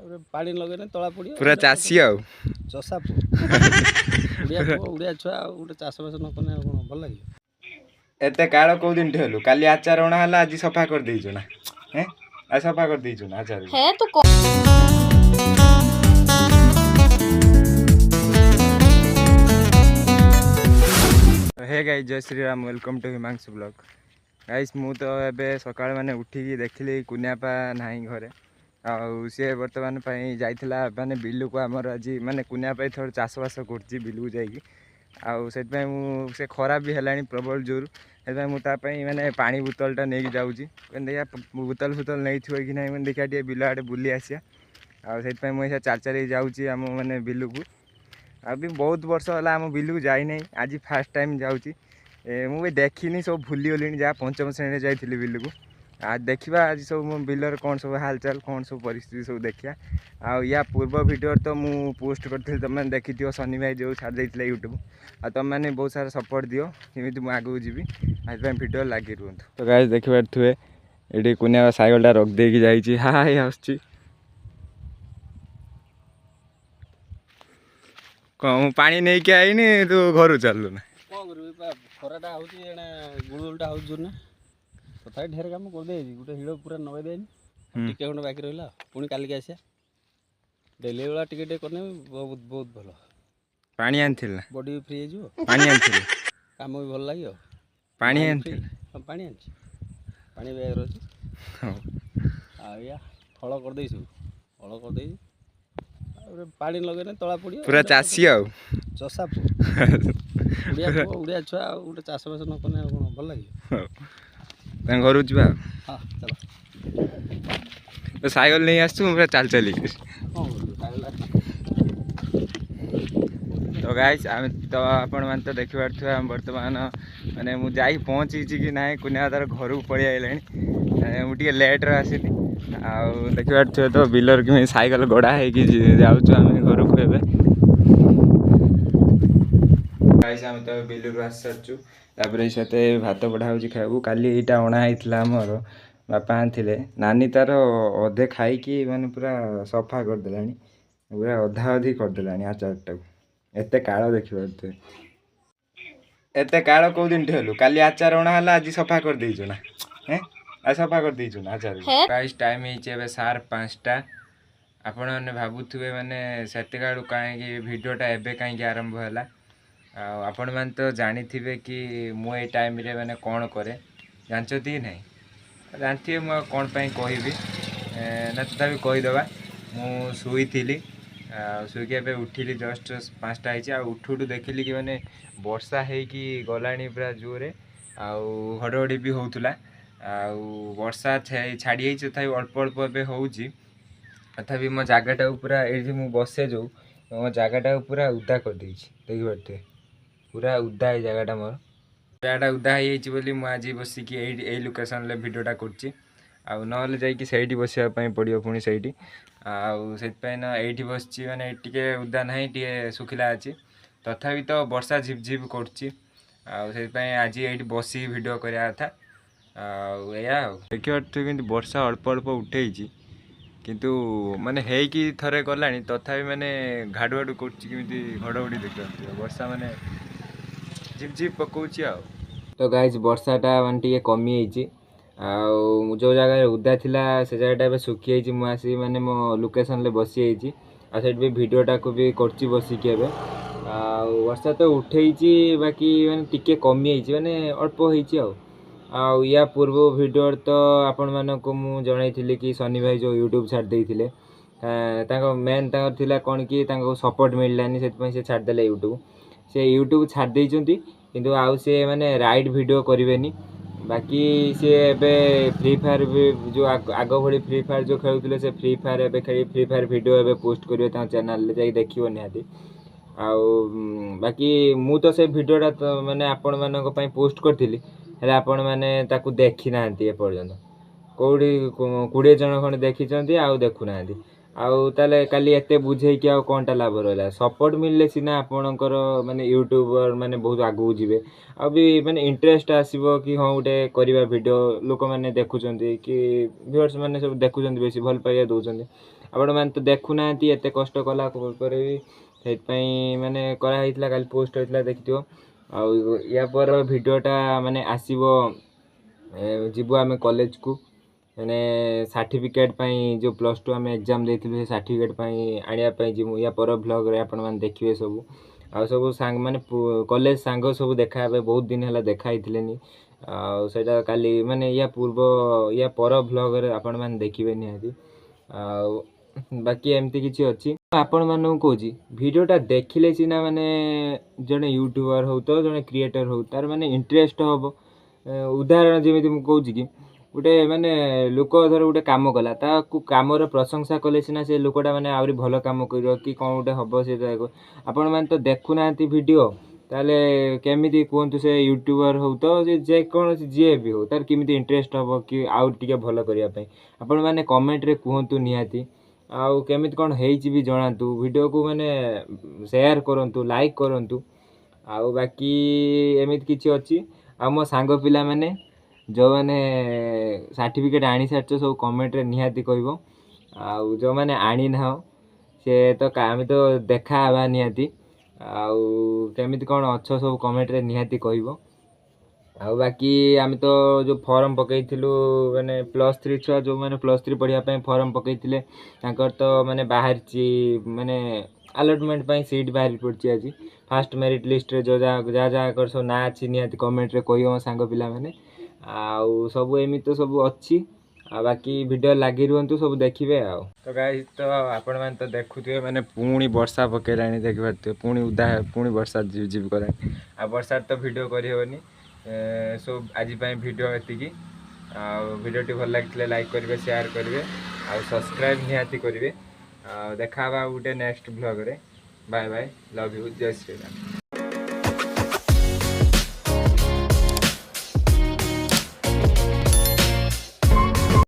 पानी लगे तला पड़ पूरा चाषी आउ चषा उड़िया छुआ गोटे चाष बास न कले कौन भल लगे एते काल कौ दिन ठेलु काली आचार अणा हला आज सफा कर देइछु ना हैं आज सफा कर देइछु ना आचार है तो हे गाइस जय Shri Ram welcome to Himanshu blog guys मु तो एबे सकाळ माने उठिकी देखली कुनियापा नाही घरे आउ सी बर्तमान जाइथिला माने बिलु को आमर आज माने कुनियापा थोड़ा चाषबास कर बिलु जाइकी आउ से से खराब भी है प्रबल जोर से माने पानी बोतलटा नहीं जाऊँगी देखा बोतल फुतल नहीं थो कि नहीं देखा बिल आड़े बुली आसिया आई मुझे चार चार जाऊँगी आम मैंने बिलू को अभी बहुत वर्ष है आम बिलू जाई नहीं आज फास्ट टाइम जाऊँगी मुझे देखनी सब भूली गली जहाँ पंचम श्रेणी जाइली बिलू को आज देखा आज सब मो बिलर कौन सब हालचाल कौन सब परिस्थिति सब देखा आ या पूर्व वीडियो तो मु पोस्ट करती तुम मैंने देखी शनि भाई जो छाड़ देते यूट्यूब आ तुम मैंने बहुत सारा सपोर्ट दियो केमी मुझे आगू जी आज वीडियो लगी रुहतु तो गाइस देखी पारे ये कुनिया साइकेलटा रख देकी जाइए हाई आस कौन पानी नहीं के आईनी तू घर चलु ना खराटा गुलगुलटा हो तथा ढेर कम कर गोटे हिड़ पूरा नगे देनी टिके खंड बाकी रहा पुणी कालिक आसिया डेली बेला टिके करने बहुत बहुत भल पानी आनी बॉडी भी फ्री हो पानी आनी काम भी भल लगे पानी पानी आनी पानी बैग रही हल कर हल कर पानी लगे तला पड़ पूरा चाषी आउ चषा उड़िया छुआ गोटे चाष बास न कले कौन भल लगे घर जा हाँ चलो तो साइकेल नहीं आसू पूरा चल चल तो गाइस आम तो आपण मैंने तो देखी पारे बर्तमान मैंने मुझे पहुँची कि ना कुनिया तार घर को पलि आइलानी मुझे लेट्रे आसनी आउ देखी पारे तो बिलर कि साइकेल गड़ा है जाऊँ घर को एवं गाइस आम तो बिलू आसी सारचु तापर से भात बढ़ा हो खाइबू काली यहाँ अणा होता मोर बापा आनी नानी तार अधे खाई माने पूरा सफा करदे पूरा अधा अधी करदे आचारटा एत काल देखी पारे एत काल कौ दिन ठेलु काली आचार अणा हला आज सफा कर देइछु ना हैं आज सफा कर देइछु ना आचार गाइस टाइम है सार 5टा आपण मैंने भावुवे माने सेतका कहीं वीडियोटा एबे कहीं आरंभ है आपण मैंने तो जानी थे कि मु ए टाइम रे मैंने कौन करे जानते नहीं जानते मुझे कौन पाई कहबी ना तथा कहीदे मु शुई थी शुईक उठिली जस्ट 5टा है उठू उठू देखिली कि मैंने वर्षा है कि गलानी पूरा जोरे आउ घड़घड़ी भी होता वर्षा छाड़ी तथा अल्प अल्प ए हो तथापि मो जगटा पूरा ये मुझे बसे जो मो जगटा पूरा उदा कर देखी पारे पूरा उदा है जगटा मोर जगटा उदा होली मुझे आज बसिक यही लोकेशन भिडियोटा कर बसापी पड़ो पुणी से ना ये बस मैंने टे उदा ना टे सुखिला अच्छी तथापि तो वर्षा झिप झिप कर आज ये बस भिड करवा कथा आया देखिए वर्षा अल्प अल्प उठे किंतु माने हेकी थरे गलानी तथापि माने घाड़ुआड़ू करमी घड़घड़ी देखिए वर्षा माने झिप झिप पकाउची आ तो गाइस वर्षाटा माने टिके कमी जो जगह उदा थिला से जगह सुखी जाइए मुझे माने मो लोकेशन ले बसी जाइए आ भी भिडियोटा को भी करची बसिकी एबे वर्षा तो उठे बाकी माने टिके कमी माने अल्प हो या पूर्व वीडियो तो आपण मानक मु जणाई कि सनी भाई जो यूट्यूब छाड़ देइथिले मेन थिला कौन कि सपोर्ट मिललानी से छाड़देले यूट्यूब से यूट्यूब छाड़ देइचंती किंतु आउ से माने राइट वीडियो करिवेनी बाकी सी एबे फ्री फायर जो आग भली फ्री फायर जो खेलुले से फ्री फायर एबे खेली फ्री फायर वीडियो एबे पोस्ट करिवे ता चैनल ले जाई देखियो निहाती बाकी मु तो से वीडियोटा तो माने आपण मानक पई पोस्ट करथिली हेले आपण माने ताकू देखि नांती ए पर्यंत कोडी 20 जन खंड देखिचंती आउ देखु नांती आउ ताले काली एते बुझे कि आउ कोनटा लाभ रहला सपोर्ट मिलले सिना आपणकर माने यूट्यूबर माने बहुत आगु जिवे आ भी माने इंटरेस्ट आसीबो कि हां उठे करिवा वीडियो लोक माने देखुचंती कि व्यूअर्स माने सब देखुचंती बेसी भल पाइया दोचंती आपण मैंने तो देखुना एत कष्ट कला भी से माने कराइला काली पोस्ट होता देखिथिबो या पर भिडियोटा माने आसीबो जीवु आम कॉलेज को माने सर्टिफिकेट जो +2 आम एग्जाम देथिलु से सर्टिफिकेट आनिया जीवु या पर व्लॉग रे आपण माने देखिबे सब आ सब सांग माने कॉलेज सांग सब देखा बहुत दिन है देखा ही आटा काली माने या पूर्व या पर व्लॉग रे आपण माने देखिबे निहाती बाकी एमती किसी अच्छी आपण मानू कौच भिडटा देखिले सीना माने जड़े यूट्यूबर हो तो जड़े क्रिएटर हो तार माने इंटरेस्ट हम उदाहरण जमी मुझे कि गोटे माने लोक धर गोटे कम कला कमर प्रशंसा कले सीना से लोकटा माने आहरी भल कम कर कि कौन गोटे हम से आपण मैंने तो देखुना वीडियो ताले केमिति कहतु से यूट्यूबर हो तो जेकोसी जी भी हो तार केमिति इंटरेस्ट हम कि आउ टिके भल करने आपण मैंने कमेंट रे कहतु निहाती आउ केमिति कौन हेइछि भी जणातु वीडियो को माने शेयर करंतु लाइक करंतु आउ बाकी एमिति किछि अछि आ मो सांग पिला माने जो माने सर्टिफिकेट आनी सारछ सब कमेंट रे निहाती कहबो आउ जो माने आनी ना से तो आम तो देखा आबा निहाती आउ केमिति कौन अच्छो सब कमेंट रे निहाती कहबो आउ बाकी आम तो जो फॉर्म पकईलु मैंने +3 छुआ जो मैंने +3 पढ़ाई फॉर्म पकईले तो मैंने बाहर माने अलटमेंट सीट बाहर पड़ी आज फास्ट मेरिट लिस्ट रे जो जहाँ कर सब ना अच्छी निहाती कमेंट रे कह मो सांग पिला माने आउ सब एमि तो सब अच्छी आ बाकी वीडियो लगी रुहतु सब देखिए आउ तो गाइस तो आपण मैंने तो देखुए मैंने पुणी वर्षा पकईलानी देखिए पुणी उदा पुणी वर्षा जीव कर वर्षा तो वीडियो करहबनी सब आज वीडियो एति वीडियो भल लगे लाइक करेंगे शेयर करेंगे और सब्सक्राइब निहाती करेंगे देखा गोटे नेक्स्ट ब्लॉग रे बाय बाय लव यू जय श्री राम।